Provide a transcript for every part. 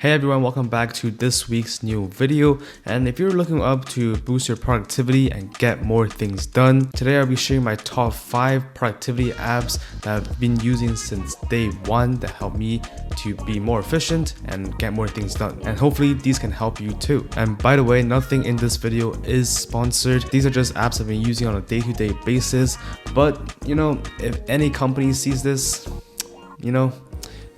Hey everyone, welcome back to this week's new video. And if you're looking up to boost your productivity and get more things done, today I'll be sharing my top 5 productivity apps that I've been using since day 1 that help me to be more efficient and get more things done. And hopefully these can help you too. And by the way, nothing in this video is sponsored. These are just apps I've been using on a day-to-day basis. But if any company sees this,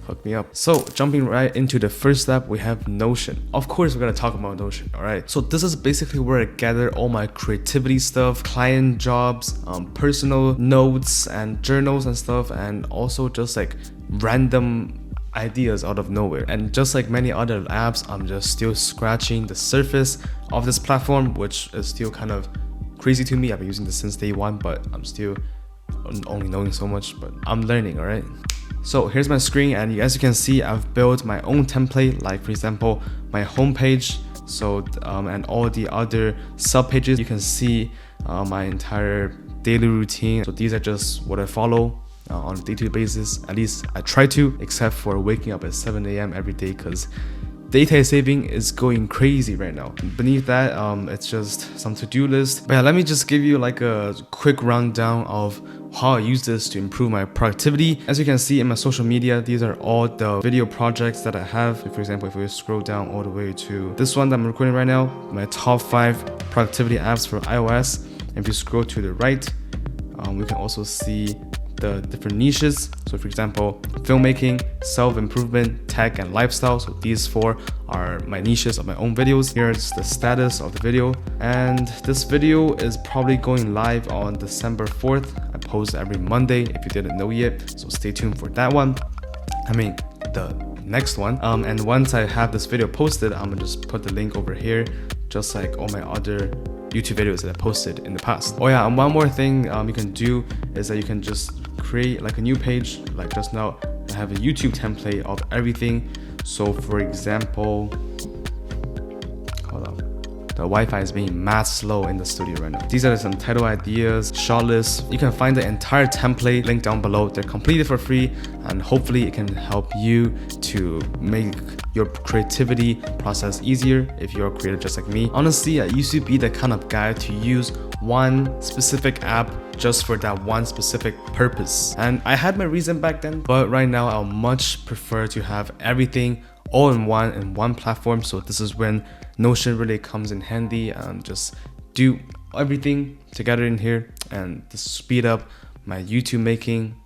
hook me up. So jumping right into the first step, we have Notion. Of course, we're gonna talk about Notion, all right? So this is basically where I gather all my creativity stuff, client jobs, personal notes and journals and stuff, and also just like random ideas out of nowhere. And just like many other apps, I'm just still scratching the surface of this platform, which is still kind of crazy to me. I've been using this since day 1, but I'm still only knowing so much, but I'm learning, all right? So here's my screen, and as you can see, I've built my own template, like for example, my homepage. So and all the other sub pages, you can see my entire daily routine. So these are just what I follow on a day-to-day basis. At least I try to, except for waking up at 7 a.m. every day, because data saving is going crazy right now. Beneath that, it's just some to-do list. But yeah, let me just give you like a quick rundown of how I use this to improve my productivity. As you can see in my social media, these are all the video projects that I have. For example, if we scroll down all the way to this one that I'm recording right now, my top 5 productivity apps for iOS. And if you scroll to the right, we can also see the different niches. So for example, filmmaking, self-improvement, tech, and lifestyle. So these 4 are my niches of my own videos. Here's the status of the video. And this video is probably going live on December 4th. I post every Monday if you didn't know yet. So stay tuned for that one. The next one. And once I have this video posted, I'm gonna just put the link over here, just like all my other YouTube videos that I posted in the past. Oh yeah, and one more thing you can do is that you can just create like a new page. Like just now, I have a YouTube template of everything. So for example, hold on, the Wi-Fi is being mad slow in the studio right now. These are some title ideas, short lists. You can find the entire template linked down below. They're completely for free, and hopefully it can help you to make your creativity process easier if you're a creator just like me. Honestly, I used to be the kind of guy to use one specific app just for that one specific purpose. And I had my reason back then, but right now I'll much prefer to have everything all in one platform. So this is when Notion really comes in handy, and just do everything together in here and to speed up my YouTube making,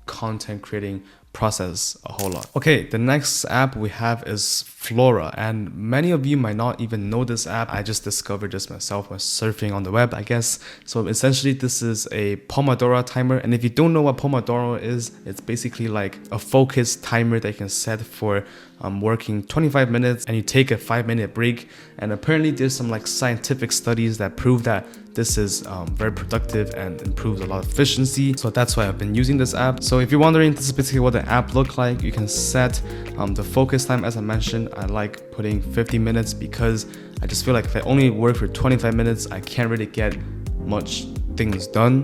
content creating process a whole lot. Okay, the next app we have is Flora, and many of you might not even know this app. I just discovered this myself while surfing on the web, I guess. So essentially this is a Pomodoro timer, and if you don't know what Pomodoro is, it's basically like a focus timer that you can set for working 25 minutes and you take a 5-minute break. And apparently there's some like scientific studies that prove that this is very productive and improves a lot of efficiency. So that's why I've been using this app. So if you're wondering, this is basically what the app looks like. You can set the focus time. As I mentioned, I like putting 50 minutes because I just feel like if I only work for 25 minutes, I can't really get much things done,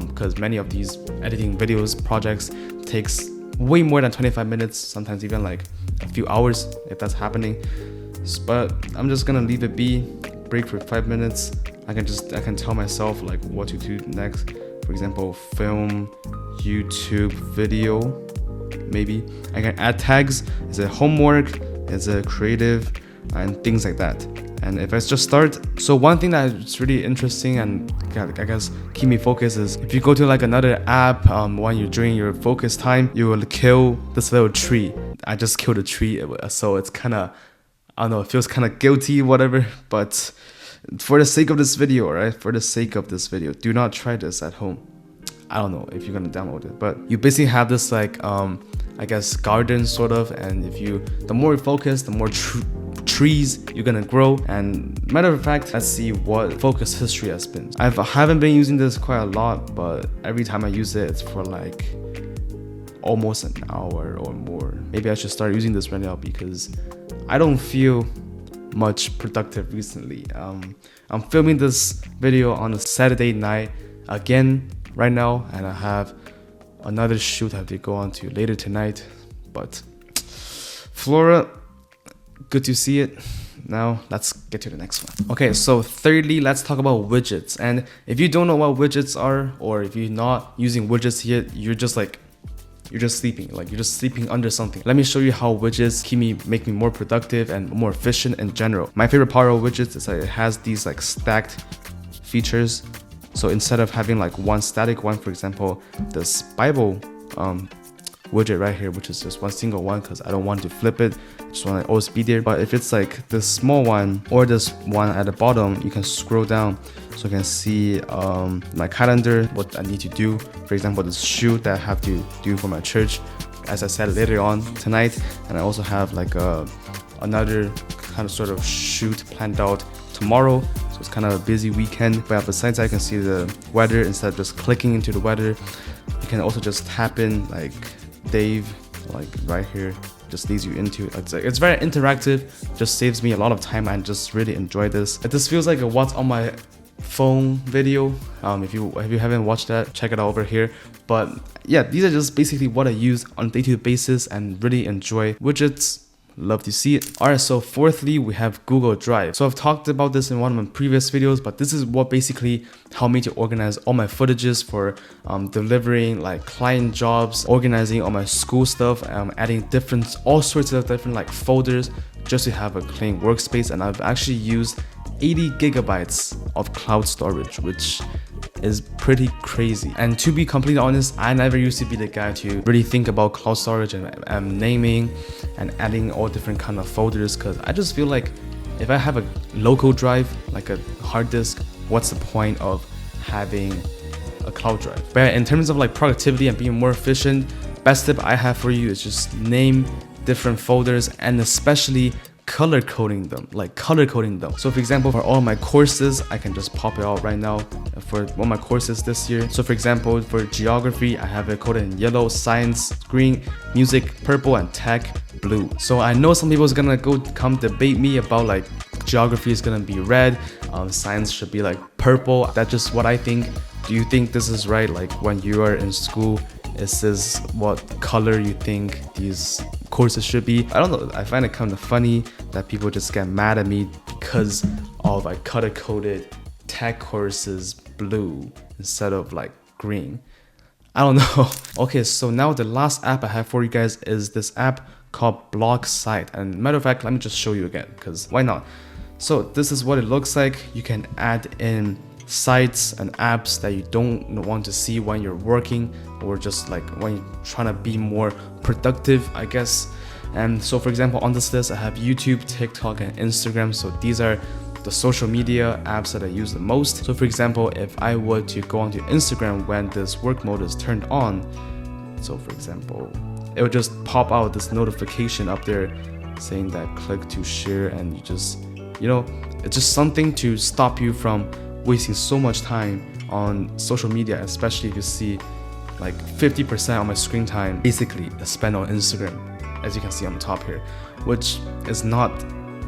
because many of these editing videos projects takes way more than 25 minutes, sometimes even like a few hours if that's happening. But I'm just gonna leave it be, break for 5 minutes. I can tell myself like what to do next. For example, film, YouTube video, maybe. I can add tags, is it homework, is it creative, and things like that. And if I just start, so one thing that's really interesting and I guess keep me focused is if you go to like another app when you're during your focus time, you will kill this little tree. I just killed a tree, so it's kind of, I don't know, it feels kind of guilty, whatever. But for the sake of this video, right? For the sake of this video, do not try this at home. I don't know if you're gonna download it, but you basically have this like I guess garden sort of, and the more you focus, the more trees you're gonna grow. And matter of fact, let's see what focus history has been. I haven't been using this quite a lot, but every time I use it, it's for like almost an hour or more. Maybe I should start using this right now because I don't feel much productive recently. I'm filming this video on a Saturday night again right now, and I have another shoot I have to go on to later tonight. But Flora, good to see it. Now let's get to the next one. Okay, so thirdly, let's talk about widgets. And if you don't know what widgets are, or if you're not using widgets yet, you're just sleeping, you're just sleeping under something. Let me show you how widgets make me more productive and more efficient in general. My favorite part of widgets is that it has these like stacked features. So instead of having like one static one, for example, this Bible widget right here, which is just one single one because I don't want to flip it, I just want to always be there. But if it's like this small one or this one at the bottom, you can scroll down so you can see my calendar, what I need to do. For example, this shoot that I have to do for my church, as I said, later on tonight. And I also have like another kind of sort of shoot planned out tomorrow. So it's kind of a busy weekend. But besides that, I can see the weather. Instead of just clicking into the weather, you can also just tap in like Dave, like right here, just leads you into it. It's very interactive, just saves me a lot of time. I just really enjoy this. This feels like a what's on my phone video. If you haven't watched that, check it out over here. But yeah, these are just basically what I use on a day-to-day basis and really enjoy. Widgets, love to see it. Alright, so fourthly, we have Google Drive. So I've talked about this in one of my previous videos, but this is what basically helped me to organize all my footages for delivering like client jobs, organizing all my school stuff, adding all sorts of different like folders just to have a clean workspace. And I've actually used 80 gigabytes of cloud storage, which is pretty crazy. And to be completely honest, I never used to be the guy to really think about cloud storage and naming and adding all different kind of folders, because I just feel like if I have a local drive, like a hard disk, what's the point of having a cloud drive? But in terms of like productivity and being more efficient, best tip I have for you is just name different folders, and especially color coding them. So for example, for all my courses, I can just pop it out right now for all my courses this year. So for example, for geography, I have it coded in yellow, science green, music purple, and tech blue. So I know some people is gonna come debate me about like geography is gonna be red, science should be like purple. That's just what I think. Do you think this is right? Like when you are in school, is this what color you think these courses should be? I don't know. I find it kind of funny that people just get mad at me because of I color-coded tech courses blue instead of like green. I don't know. Okay, so now the last app I have for you guys is this app called Blog Site. And matter of fact, let me just show you again, because why not? So this is what it looks like. You can add in sites and apps that you don't want to see when you're working, or just like when you're trying to be more productive, I guess. And so for example, on this list I have YouTube, TikTok, and Instagram. So these are the social media apps that I use the most. So for example, if I were to go onto Instagram when this work mode is turned on, so for example, it would just pop out this notification up there saying that click to share, and you just, it's just something to stop you from wasting so much time on social media, especially if you see like 50% of my screen time basically is spent on Instagram, as you can see on the top here, which is not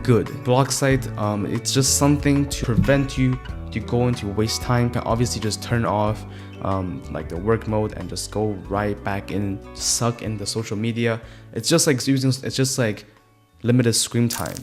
good. Blog Site, it's just something to prevent you to go into waste time. You can obviously just turn off like the work mode and just go right back in, suck in the social media. It's just like limited screen time.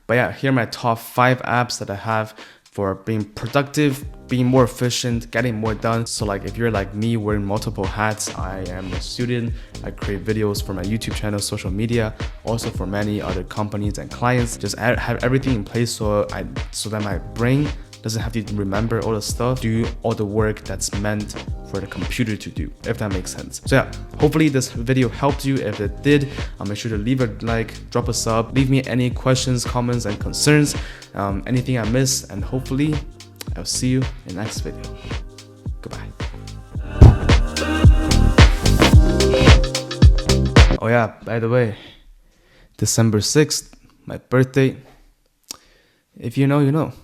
But yeah, here are my top 5 apps that I have for being productive, being more efficient, getting more done. So like if you're like me wearing multiple hats, I am a student, I create videos for my YouTube channel, social media, also for many other companies and clients. Just have everything in place so that my brain doesn't have to remember all the stuff, do all the work that's meant for the computer to do, if that makes sense. So yeah, hopefully this video helped you. If it did, make sure to leave a like, drop a sub, leave me any questions, comments, and concerns, anything I missed, and hopefully I'll see you in the next video. Goodbye. Oh yeah, by the way, December 6th, my birthday. If you know, you know.